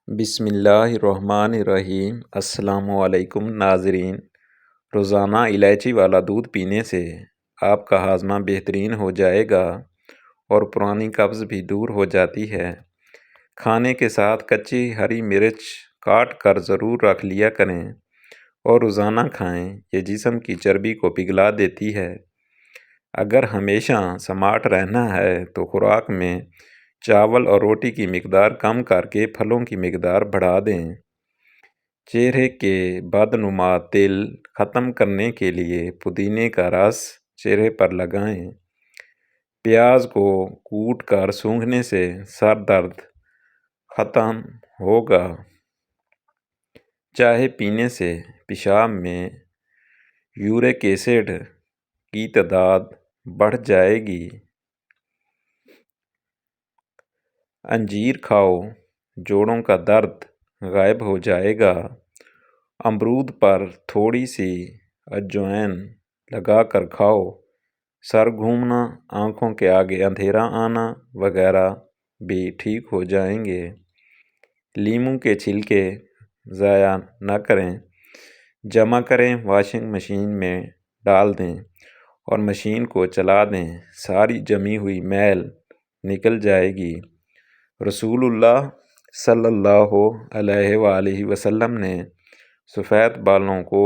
بسم اللہ الرحمن الرحیم۔ السلام علیکم ناظرین۔ روزانہ الائچی والا دودھ پینے سے آپ کا ہاضمہ بہترین ہو جائے گا اور پرانی قبض بھی دور ہو جاتی ہے۔ کھانے کے ساتھ کچی ہری مرچ کاٹ کر ضرور رکھ لیا کریں اور روزانہ کھائیں، یہ جسم کی چربی کو پگھلا دیتی ہے۔ اگر ہمیشہ سمارٹ رہنا ہے تو خوراک میں چاول اور روٹی کی مقدار کم کر کے پھلوں کی مقدار بڑھا دیں۔ چہرے کے بدنما تل ختم کرنے کے لیے پودینے کا رس چہرے پر لگائیں۔ پیاز کو کوٹ کر سونگھنے سے سر درد ختم ہوگا۔ چائے پینے سے پیشاب میں یورک ایسڈ کی تعداد بڑھ جائے گی۔ انجیر کھاؤ، جوڑوں کا درد غائب ہو جائے گا۔ امرود پر تھوڑی سی اجوائن لگا کر کھاؤ، سر گھومنا، آنکھوں کے آگے اندھیرا آنا وغیرہ بھی ٹھیک ہو جائیں گے۔ لیموں کے چھلکے ضائع نہ کریں، جمع کریں، واشنگ مشین میں ڈال دیں اور مشین کو چلا دیں، ساری جمی ہوئی میل نکل جائے گی۔ رسول اللہ صلی اللہ علیہ وآلہ وسلم نے سفید بالوں کو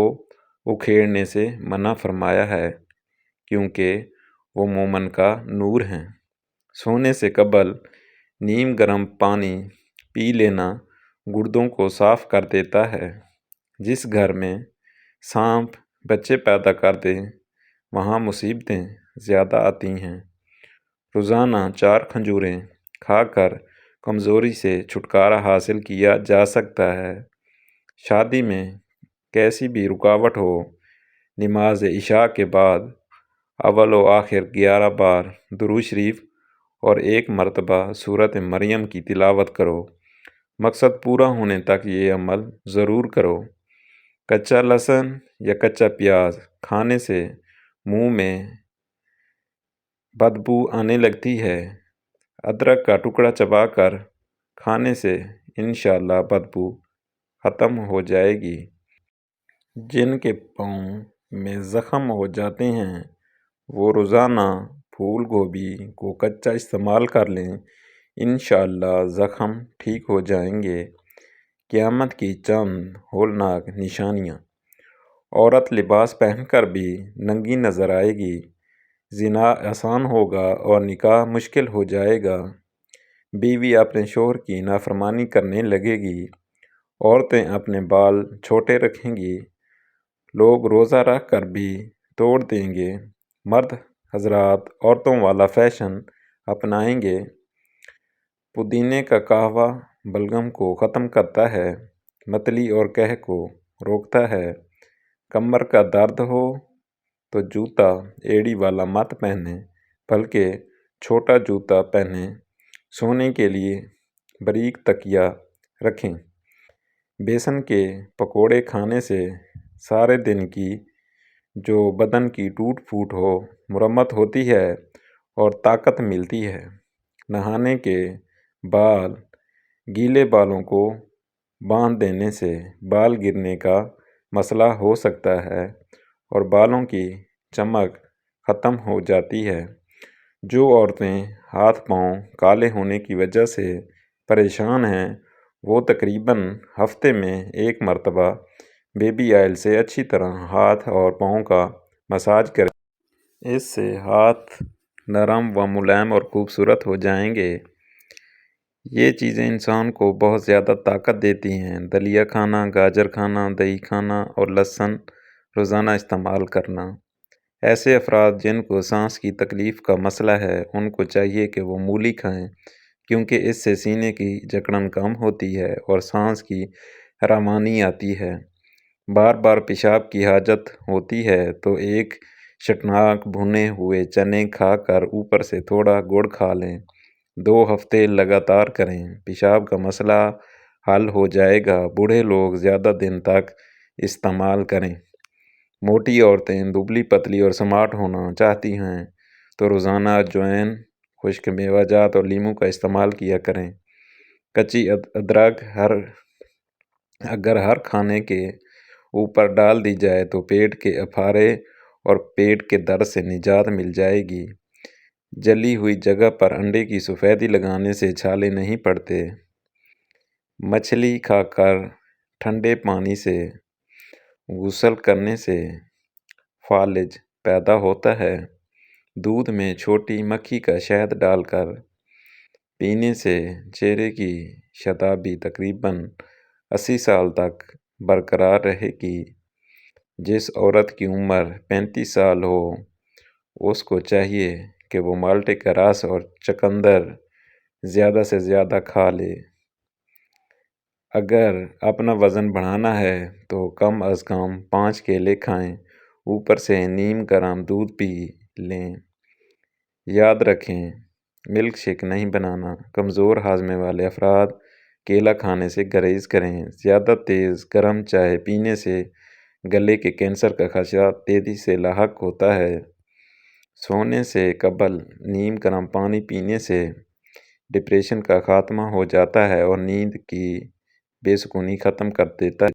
اکھیڑنے سے منع فرمایا ہے کیونکہ وہ مومن کا نور ہیں۔ سونے سے قبل نیم گرم پانی پی لینا گردوں کو صاف کر دیتا ہے۔ جس گھر میں سانپ بچے پیدا کر دے وہاں مصیبتیں زیادہ آتی ہیں۔ روزانہ 4 کھجوریں کھا کر کمزوری سے چھٹکارا حاصل کیا جا سکتا ہے۔ شادی میں کیسی بھی رکاوٹ ہو، نماز عشاء کے بعد اول و آخر 11 بار درود شریف اور 1 مرتبہ سورۃ مریم کی تلاوت کرو۔ مقصد پورا ہونے تک یہ عمل ضرور کرو۔ کچا لہسن یا کچا پیاز کھانے سے منہ میں بدبو آنے لگتی ہے۔ ادرک کا ٹکڑا چبا کر کھانے سے انشاءاللہ بدبو ختم ہو جائے گی۔ جن کے پاؤں میں زخم ہو جاتے ہیں وہ روزانہ پھول گوبھی کو کچا استعمال کر لیں، انشاءاللہ زخم ٹھیک ہو جائیں گے۔ قیامت کی چند ہولناک نشانیاں۔ عورت لباس پہن کر بھی ننگی نظر آئے گی، زنا آسان ہوگا اور نکاح مشکل ہو جائے گا۔ بیوی اپنے شوہر کی نافرمانی کرنے لگے گی۔ عورتیں اپنے بال چھوٹے رکھیں گی۔ لوگ روزہ رکھ کر بھی توڑ دیں گے۔ مرد حضرات عورتوں والا فیشن اپنائیں گے۔ پودینے کا قہوہ بلغم کو ختم کرتا ہے، متلی اور قے کو روکتا ہے۔ کمر کا درد ہو تو جوتا ایڑی والا مت پہنیں بلکہ چھوٹا جوتا پہنیں۔ سونے کے لیے باریک تکیہ رکھیں۔ بیسن کے پکوڑے کھانے سے سارے دن کی جو بدن کی ٹوٹ پھوٹ ہو مرمت ہوتی ہے اور طاقت ملتی ہے۔ نہانے کے بعد گیلے بالوں کو باندھ دینے سے بال گرنے کا مسئلہ ہو سکتا ہے اور بالوں کی چمک ختم ہو جاتی ہے۔ جو عورتیں ہاتھ پاؤں کالے ہونے کی وجہ سے پریشان ہیں وہ تقریباً ہفتے میں 1 مرتبہ بیبی آئل سے اچھی طرح ہاتھ اور پاؤں کا مساج کریں۔ اس سے ہاتھ نرم و ملائم اور خوبصورت ہو جائیں گے۔ یہ چیزیں انسان کو بہت زیادہ طاقت دیتی ہیں۔ دلیا کھانا، گاجر کھانا، دہی کھانا اور لہسن روزانہ استعمال کرنا۔ ایسے افراد جن کو سانس کی تکلیف کا مسئلہ ہے ان کو چاہیے کہ وہ مولی کھائیں کیونکہ اس سے سینے کی جکڑن کم ہوتی ہے اور سانس کی روانی آتی ہے۔ بار بار پیشاب کی حاجت ہوتی ہے تو ایک شٹناک بھنے ہوئے چنے کھا کر اوپر سے تھوڑا گڑ کھا لیں۔ 2 ہفتے لگاتار کریں، پیشاب کا مسئلہ حل ہو جائے گا۔ بوڑھے لوگ زیادہ دن تک استعمال کریں۔ موٹی عورتیں دبلی پتلی اور سمارٹ ہونا چاہتی ہیں تو روزانہ اجوائن، خشک میوہ جات اور لیموں کا استعمال کیا کریں۔ کچی ادرک اگر ہر کھانے کے اوپر ڈال دی جائے تو پیٹ کے افارے اور پیٹ کے درد سے نجات مل جائے گی۔ جلی ہوئی جگہ پر انڈے کی سفیدی لگانے سے چھالے نہیں پڑتے۔ مچھلی کھا کر ٹھنڈے پانی سے غسل کرنے سے فالج پیدا ہوتا ہے۔ دودھ میں چھوٹی مکھی کا شہد ڈال کر پینے سے چہرے کی شادابی تقریباً 80 سال تک برقرار رہے گی۔ جس عورت کی عمر 35 سال ہو اس کو چاہیے کہ وہ مالٹے کا رس اور چقندر زیادہ سے زیادہ کھا لے۔ اگر اپنا وزن بڑھانا ہے تو کم از کم 5 کیلے کھائیں، اوپر سے نیم گرم دودھ پی لیں۔ یاد رکھیں، ملک شیک نہیں بنانا۔ کمزور ہاضمے والے افراد کیلا کھانے سے گریز کریں۔ زیادہ تیز گرم چائے پینے سے گلے کے کینسر کا خدشہ تیزی سے لاحق ہوتا ہے۔ سونے سے قبل نیم گرم پانی پینے سے ڈپریشن کا خاتمہ ہو جاتا ہے اور نیند کی بے سکونی ختم کر دیتا ہے۔